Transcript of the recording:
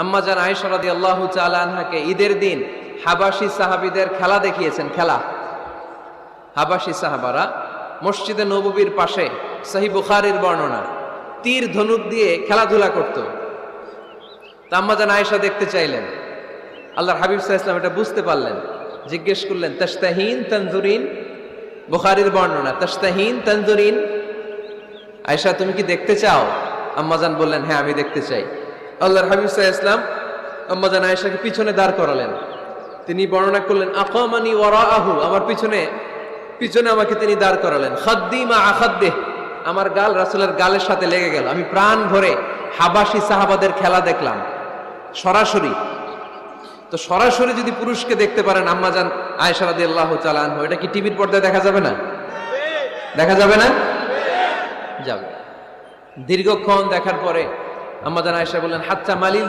আম্মা জান আয়েশা রাদিয়াল্লাহু তাআলা আনহাকে ঈদের দিন হাবাসি সাহাবীদের খেলা দেখিয়েছেন। খেলা, হাবাসি সাহাবারা মসজিদে নববীর পাশে, সহিহ বুখারীর বর্ণনা, তীর ধনুক দিয়ে খেলাধুলা করত। তা আম্মা জান আয়েশা দেখতে চাইলেন। আল্লাহর হাবিব সাল্লাল্লাহু আলাইহি ওয়াসাল্লাম এটা বুঝতে পারলেন, জিজ্ঞেস করলেন, তাশতাহিন তানজুরিন? বুখারীর বর্ণনা, তাশতাহিন তানজুরিন, আয়েশা তুমি কি দেখতে চাও? আম্মা জান বললেন, হ্যাঁ আমি দেখতে চাই। আল্লাহর হাবিব সাল্লাল্লাহু আলাইহি ওয়াসাল্লাম আম্মা জান আয়েশাকে পিছনে দাঁড় করালেন। তিনি বর্ণনা করলেন, আকামানি ওয়ারাআহু, আমার পিছনে আমাকে তিনি দাঁড় করালেন। খাদ্দি মা আখাদ্দিহ, আমার গাল রাসূলের গালের সাথে লেগে গেল। আমি প্রাণ ভরে হাবাসি সাহাবাদের খেলা দেখলাম সরাসরি। তো সরাসরি যদি পুরুষকে দেখতে পারেন আম্মা জান আয়েশা রাদিয়াল্লাহু তাআলা আনহা, এটা কি টিভির পর্দায় দেখা যাবে না? দেখা যাবে না? যাবে। দীর্ঘক্ষণ দেখার পরে আম্মা জান আয়েশা বললেন, হাত্তা মালিল